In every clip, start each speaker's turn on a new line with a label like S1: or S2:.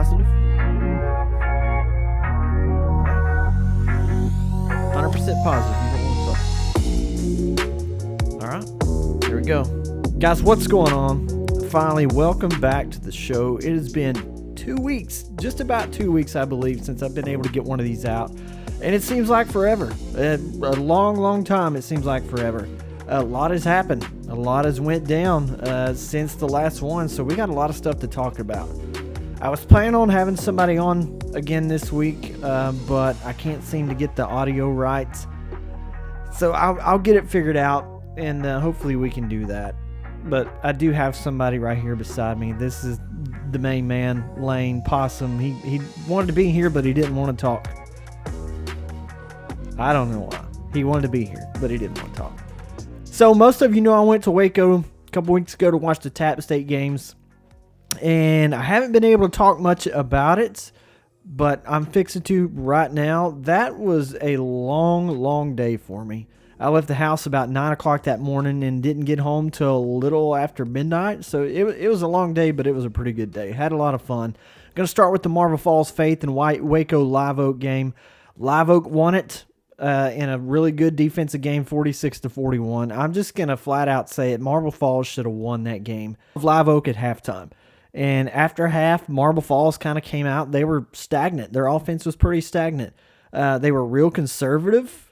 S1: positive. 100% positive. You don't want to talk. All right. Here we go. Guys, what's going on? Finally, welcome back to the show. It has been 2 weeks, just about 2 weeks, I believe, since I've been able to get one of these out. And it seems like forever. A long time, it seems like forever. A lot has happened. A lot has went down since the last one, so we got a lot of stuff to talk about. I was planning on having somebody on again this week, but I can't seem to get the audio right. So I'll get it figured out, and hopefully we can do that. But I do have somebody right here beside me. This is the main man, Lane Possum. He wanted to be here, but he didn't want to talk. I don't know why. He wanted to be here, but he didn't want to talk. So most of you know I went to Waco a couple weeks ago to watch the Tap State games. And I haven't been able to talk much about it, but I'm fixing to right now. That was a long day for me. I left the house about 9 o'clock that morning and didn't get home till a little after midnight. So it was a long day, but it was a pretty good day. Had a lot of fun. Going to start with the Marble Falls Faith and Waco Live Oak game. Live Oak won it in a really good defensive game, 46-41. I'm just going to flat out say it. Marble Falls should have won that game. Live Oak at halftime. And after half, Marble Falls kind of came out. They were stagnant. Their offense was pretty stagnant. They were real conservative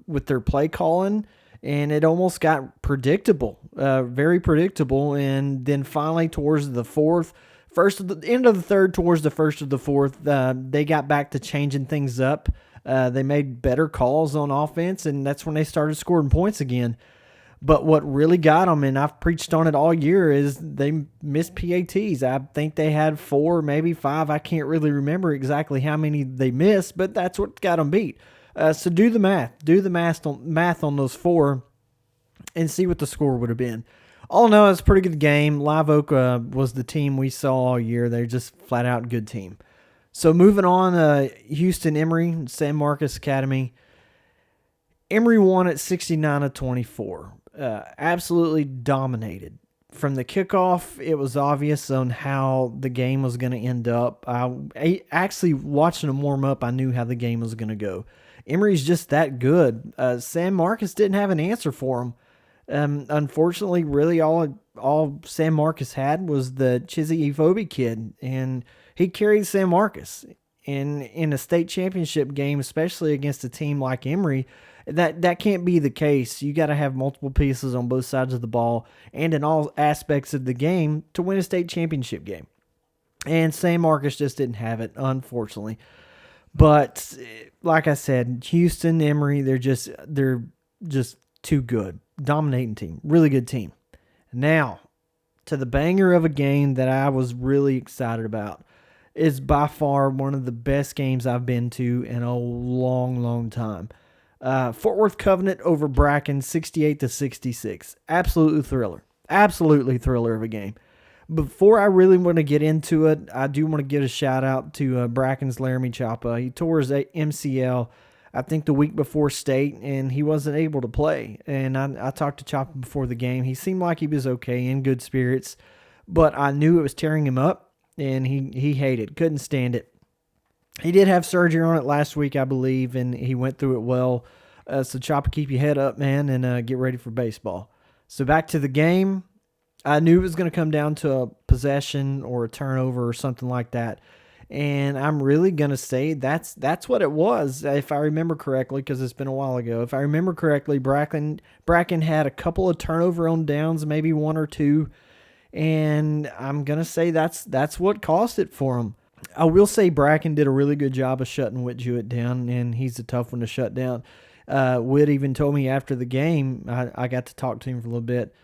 S1: with their play calling, and it almost got predictable, very predictable. And then finally, towards the end of the third, towards the first of the fourth, they got back to changing things up. They made better calls on offense, and that's when they started scoring points again. But what really got them, and I've preached on it all year, is they missed PATs. I think they had 4, maybe 5. I can't really remember exactly how many they missed, but that's what got them beat. So do the math. Do the math on those 4 and see what the score would have been. All in all, it's a pretty good game. Live Oak was the team we saw all year. They're just flat out good team. So moving on, Houston Emory, San Marcos Academy. Emory won at 69-24. Absolutely dominated. From the kickoff, it was obvious on how the game was going to end up. Actually, watching them warm up, I knew how the game was going to go. Emory's just that good. San Marcos didn't have an answer for them. Unfortunately, really all San Marcos had was the Chizzy Efobi kid, and he carried San Marcos. In a state championship game, especially against a team like Emory, that can't be the case. You got to have multiple pieces on both sides of the ball and in all aspects of the game to win a state championship game. And San Marcos just didn't have it, unfortunately. But like I said, Houston, Emory, they're just too good. Dominating team, really good team. Now, to the banger of a game that I was really excited about. Is by far one of the best games I've been to in a long time. Fort Worth Covenant over Bracken, 68-66. Absolutely thriller of a game. Before I really want to get into it, I do want to give a shout out to Bracken's Laramie Chapa. He tore his MCL, I think the week before state, and he wasn't able to play. And I talked to Chapa before the game. He seemed like he was okay, in good spirits, but I knew it was tearing him up. And he hated, couldn't stand it. He did have surgery on it last week, I believe, and he went through it well. So Chopper, keep your head up, man, and get ready for baseball. So back to the game. I knew it was going to come down to a possession or a turnover or something like that. And I'm really going to say that's what it was, if I remember correctly, because it's been a while ago. If I remember correctly, Bracken had a couple of turnover on downs, maybe 1 or 2. And I'm going to say that's what cost it for him. I will say Bracken did a really good job of shutting Whit Jewett down, and he's a tough one to shut down. Whit even told me after the game, I got to talk to him for a little bit,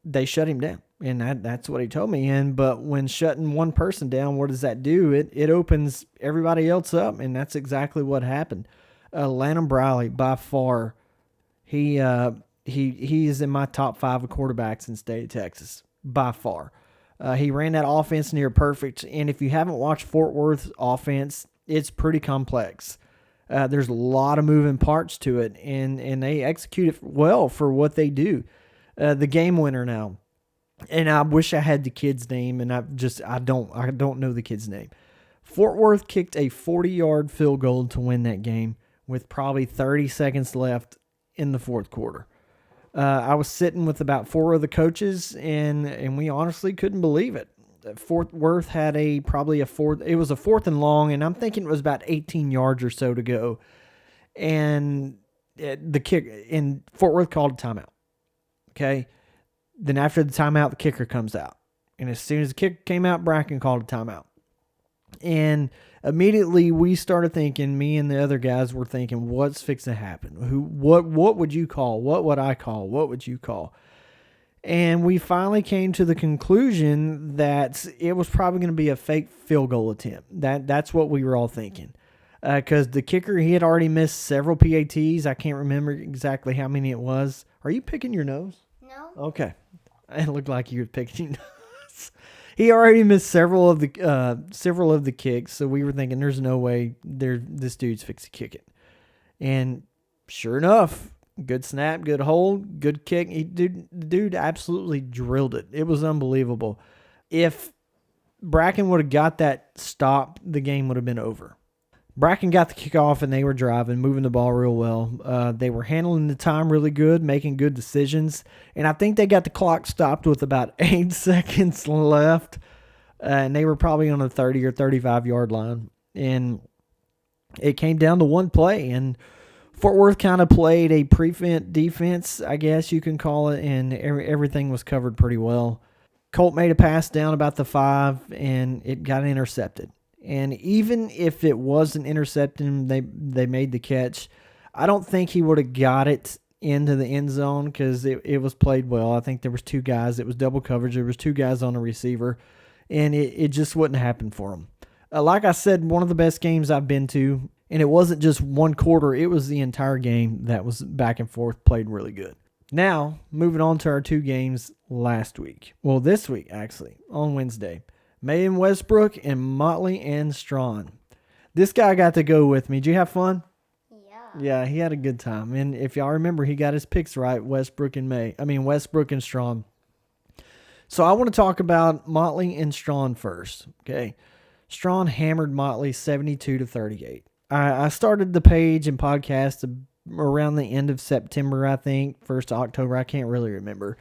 S1: they shut him down, and that's what he told me. But when shutting one person down, what does that do? It opens everybody else up, and that's exactly what happened. Lanham Briley, by far, he is in my top 5 of quarterbacks in the state of Texas, by far. He ran that offense near perfect, and if you haven't watched Fort Worth's offense, it's pretty complex. There's a lot of moving parts to it, and they execute it well for what they do. The game winner now, And I wish I had the kid's name, and I don't know the kid's name. Fort Worth kicked a 40-yard field goal to win that game with probably 30 seconds left in the fourth quarter. I was sitting with about 4 of the coaches, and we honestly couldn't believe it. Fort Worth had it was a fourth and long, and I'm thinking it was about 18 yards or so to go. And Fort Worth called a timeout. Okay. Then after the timeout, the kicker comes out. And as soon as the kicker came out, Bracken called a timeout. And immediately we started thinking, me and the other guys were thinking, what's fixing to happen? What would you call? What would I call? What would you call? And we finally came to the conclusion that it was probably going to be a fake field goal attempt. That's what we were all thinking. Because the kicker, he had already missed several PATs. I can't remember exactly how many it was. Are you picking your nose?
S2: No.
S1: Okay. It looked like you were picking your nose. He already missed several of the kicks, so we were thinking there's no way this dude's fixed to kick it. And sure enough, good snap, good hold, good kick. The dude absolutely drilled it. It was unbelievable. If Bracken would have got that stop, the game would have been over. Bracken got the kickoff, and they were driving, moving the ball real well. They were handling the time really good, making good decisions. And I think they got the clock stopped with about 8 seconds left. And they were probably on a 30 or 35-yard line. And it came down to one play. And Fort Worth kind of played a prevent defense, I guess you can call it, and everything was covered pretty well. Colt made a pass down about the 5, and it got intercepted. And even if it wasn't intercepting, they made the catch. I don't think he would have got it into the end zone because it was played well. I think there was 2 guys. It was double coverage. There was 2 guys on the receiver, and it just wouldn't happen for him. Like I said, one of the best games I've been to, and it wasn't just one quarter. It was the entire game that was back and forth, played really good. Now, moving on to our 2 games last week. Well, this week, actually, on Wednesday. May and Westbrook and Motley and Strawn. This guy got to go with me. Did you have fun?
S2: Yeah.
S1: Yeah, he had a good time. And if y'all remember, he got his picks right, Westbrook and Strawn. So I want to talk about Motley and Strawn first. Okay. Strawn hammered Motley 72-38. I started the page and podcast around the end of September, I think, 1st of October. I can't really remember.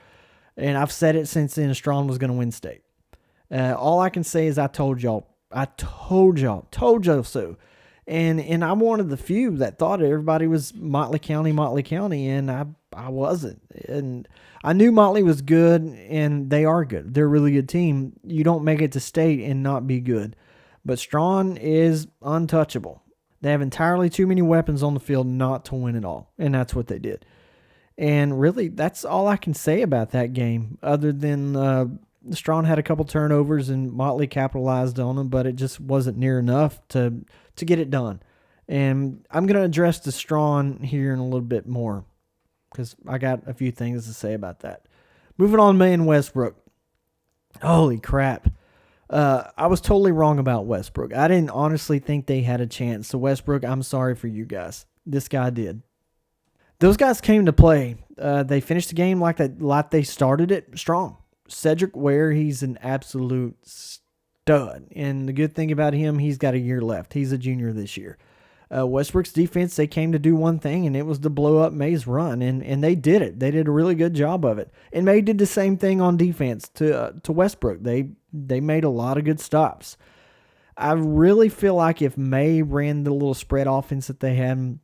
S1: And I've said it since then, Strawn was going to win state. All I can say is I told y'all so. And I'm one of the few that thought everybody was Motley County, and I wasn't. And I knew Motley was good, and they are good. They're a really good team. You don't make it to state and not be good. But Strawn is untouchable. They have entirely too many weapons on the field not to win it all, and that's what they did. And really, that's all I can say about that game, other than Strawn had a couple turnovers and Motley capitalized on them, but it just wasn't near enough to get it done. And I'm going to address the Strawn here in a little bit more because I got a few things to say about that. Moving on, May and Westbrook. Holy crap. I was totally wrong about Westbrook. I didn't honestly think they had a chance. So Westbrook, I'm sorry for you guys. This guy did. Those guys came to play. They finished the game like they started it strong. Cedric Ware, he's an absolute stud. And the good thing about him, he's got a year left. He's a junior this year. Westbrook's defense, they came to do one thing, and it was to blow up May's run. And they did it. They did a really good job of it. And May did the same thing on defense to Westbrook. They made a lot of good stops. I really feel like if May ran the little spread offense that they had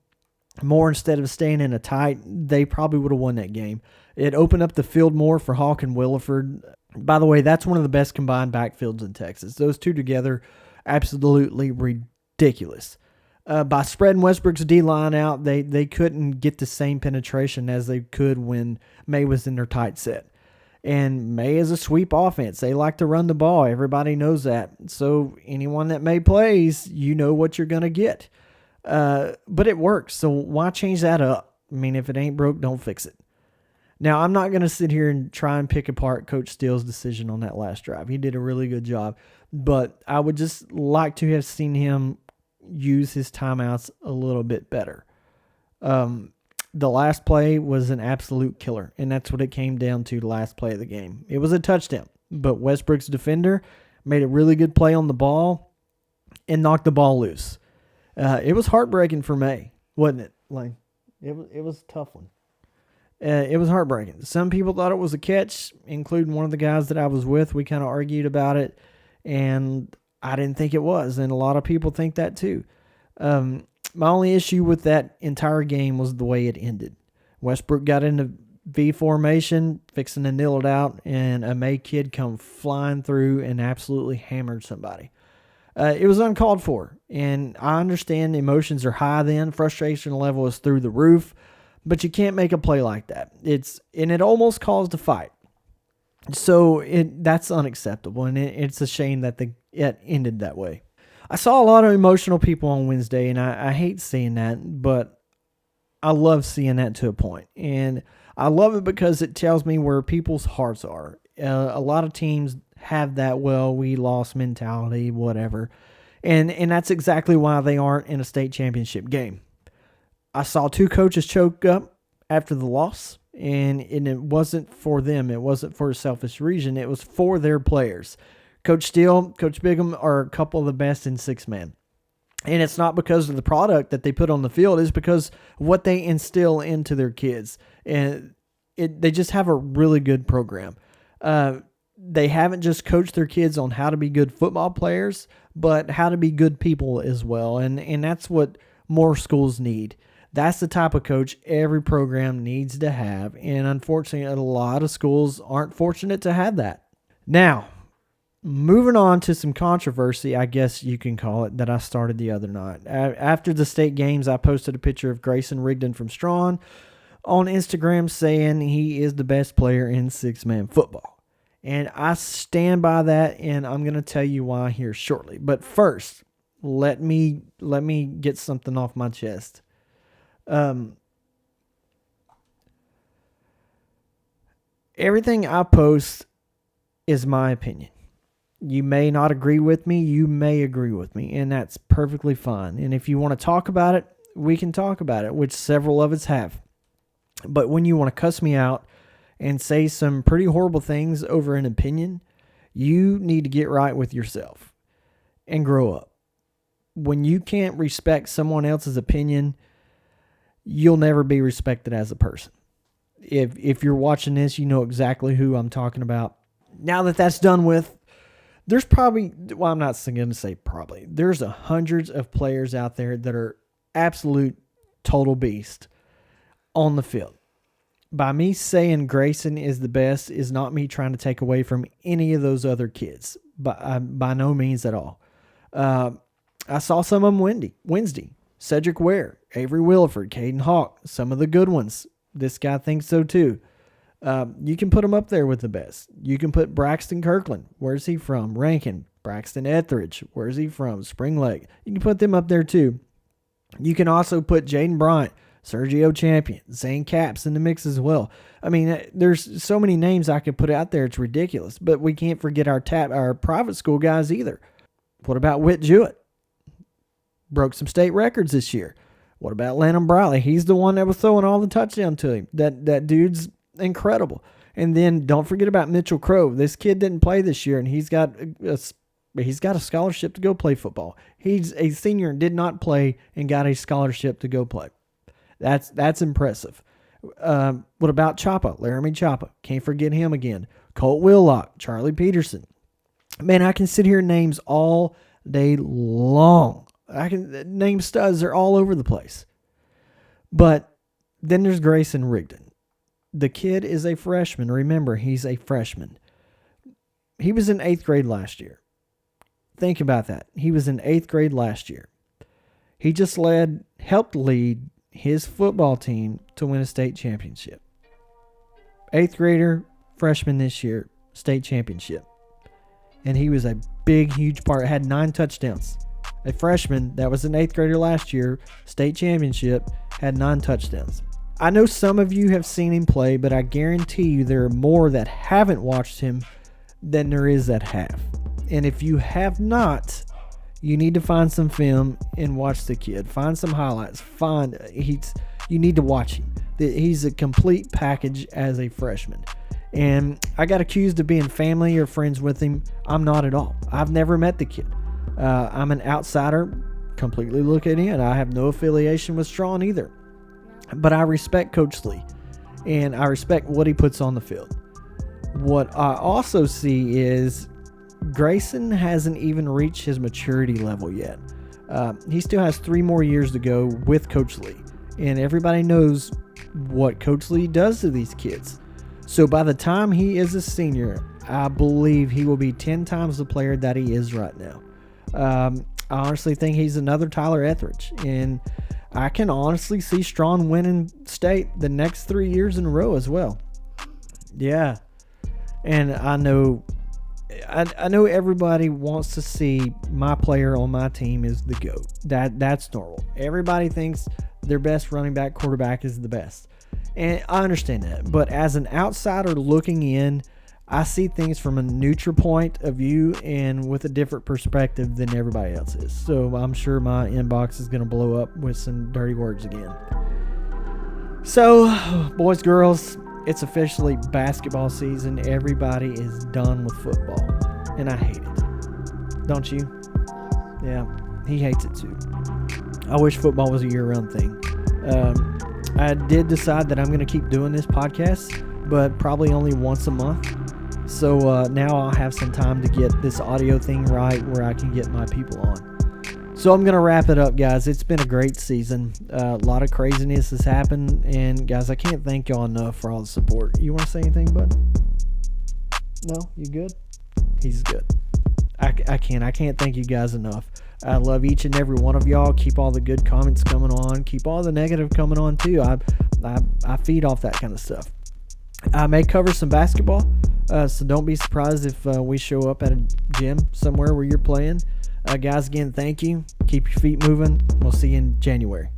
S1: more instead of staying in a tight, they probably would have won that game. It opened up the field more for Hawk and Williford. By the way, that's one of the best combined backfields in Texas. Those two together, absolutely ridiculous. By spreading Westbrook's D-line out, they couldn't get the same penetration as they could when May was in their tight set. And May is a sweep offense. They like to run the ball. Everybody knows that. So anyone that May plays, you know what you're going to get. But it works, so why change that up? I mean, if it ain't broke, don't fix it. Now, I'm not going to sit here and try and pick apart Coach Steele's decision on that last drive. He did a really good job, but I would just like to have seen him use his timeouts a little bit better. the last play was an absolute killer, and that's what it came down to, the last play of the game. It was a touchdown, but Westbrook's defender made a really good play on the ball and knocked the ball loose. It was heartbreaking for May, wasn't it? Like, it was a tough one. It was heartbreaking. Some people thought it was a catch, including one of the guys that I was with. We kind of argued about it, and I didn't think it was, and a lot of people think that too. My only issue with that entire game was the way it ended. Westbrook got into V formation, fixing to kneel it out, and a May kid come flying through and absolutely hammered somebody. It was uncalled for, and I understand emotions are high then. Frustration level is through the roof, but you can't make a play like that. It almost caused a fight. So that's unacceptable, and it's a shame that it ended that way. I saw a lot of emotional people on Wednesday, and I hate seeing that, but I love seeing that to a point. And I love it because it tells me where people's hearts are. A lot of teams have that, well, we lost mentality, whatever. And that's exactly why they aren't in a state championship game. I saw 2 coaches choke up after the loss, and it wasn't for them. It wasn't for a selfish reason. It was for their players. Coach Steele, Coach Bigham are a couple of the best in 6-man. And it's not because of the product that they put on the field. It's because of what they instill into their kids. And they just have a really good program. They haven't just coached their kids on how to be good football players, but how to be good people as well. And that's what more schools need. That's the type of coach every program needs to have. And unfortunately, a lot of schools aren't fortunate to have that. Now, moving on to some controversy, I guess you can call it, that I started the other night. After the state games, I posted a picture of Grayson Rigdon from Strawn on Instagram saying he is the best player in 6-man football. And I stand by that, and I'm going to tell you why here shortly. But first, let me get something off my chest. Everything I post is my opinion. You may not agree with me. You may agree with me, and that's perfectly fine. And if you want to talk about it, we can talk about it, which several of us have. But when you want to cuss me out and say some pretty horrible things over an opinion, you need to get right with yourself and grow up. When you can't respect someone else's opinion, you'll never be respected as a person. If you're watching this, you know exactly who I'm talking about. Now that that's done with, there's probably, well, I'm not going to say probably, there's hundreds of players out there that are absolute total beast on the field. By me saying Grayson is the best is not me trying to take away from any of those other kids, but by no means at all. I saw some of them Wednesday. Cedric Ware, Avery Williford, Caden Hawk, some of the good ones. This guy thinks so too. You can put him up there with the best. You can put Braxton Kirkland. Where's he from? Rankin. Braxton Etheridge. Where's he from? Spring Lake. You can put them up there too. You can also put Jaden Bryant, Sergio Champion, Zane Capps in the mix as well. I mean, there's so many names I could put out there. It's ridiculous. But we can't forget our private school guys either. What about Whit Jewett? Broke some state records this year. What about Lanham Briley? He's the one that was throwing all the touchdowns to him. That dude's incredible. And then don't forget about Mitchell Crow. This kid didn't play this year, and he's got a scholarship to go play football. He's a senior and did not play and got a scholarship to go play. That's impressive. What about Choppa? Laramie Choppa. Can't forget him again. Colt Willock, Charlie Peterson. Man, I can sit here and names all day long. I can name studs. They're all over the place. But then there's Grayson Rigdon. The kid is a freshman. Remember, he's a freshman. He was in 8th grade last year. Think about that. He was in 8th grade last year. He just helped lead his football team to win a state championship. 8th grader, freshman this year, state championship. And he was a big, huge part. Had 9 touchdowns. A freshman that was an 8th grader last year, state championship, had 9 touchdowns. I know some of you have seen him play, but I guarantee you there are more that haven't watched him than there is that have. And if you have not, you need to find some film and watch the kid. Find some highlights. You need to watch him. He's a complete package as a freshman. And I got accused of being family or friends with him. I'm not at all. I've never met the kid. I'm an outsider, completely looking in. I have no affiliation with Straughn either. But I respect Coach Lee, and I respect what he puts on the field. What I also see is Grayson hasn't even reached his maturity level yet. He still has 3 more years to go with Coach Lee, and everybody knows what Coach Lee does to these kids. So by the time he is a senior, I believe he will be 10 times the player that he is right now. I honestly think he's another Tyler Etheridge, and I can honestly see Straughn winning state the next 3 years in a row as well. Yeah, and I know everybody wants to see my player on my team is the GOAT. That's normal. Everybody thinks their best running back quarterback is the best. And I understand that. But as an outsider looking in, I see things from a neutral point of view and with a different perspective than everybody else is. So I'm sure my inbox is going to blow up with some dirty words again. So, boys, girls, it's officially basketball season. Everybody is done with football. And I hate it. Don't you? Yeah, he hates it too. I wish football was a year-round thing. I did decide that I'm going to keep doing this podcast, but probably only once a month. So now I'll have some time to get this audio thing right where I can get my people on. So I'm going to wrap it up, guys. It's been a great season. A lot of craziness has happened. And, guys, I can't thank y'all enough for all the support. You want to say anything, bud? No? You good? He's good. I can't thank you guys enough. I love each and every one of y'all. Keep all the good comments coming on. Keep all the negative coming on too. I feed off that kind of stuff. I may cover some basketball, so don't be surprised if we show up at a gym somewhere where you're playing. Guys, again, thank you. Keep your feet moving. We'll see you in January.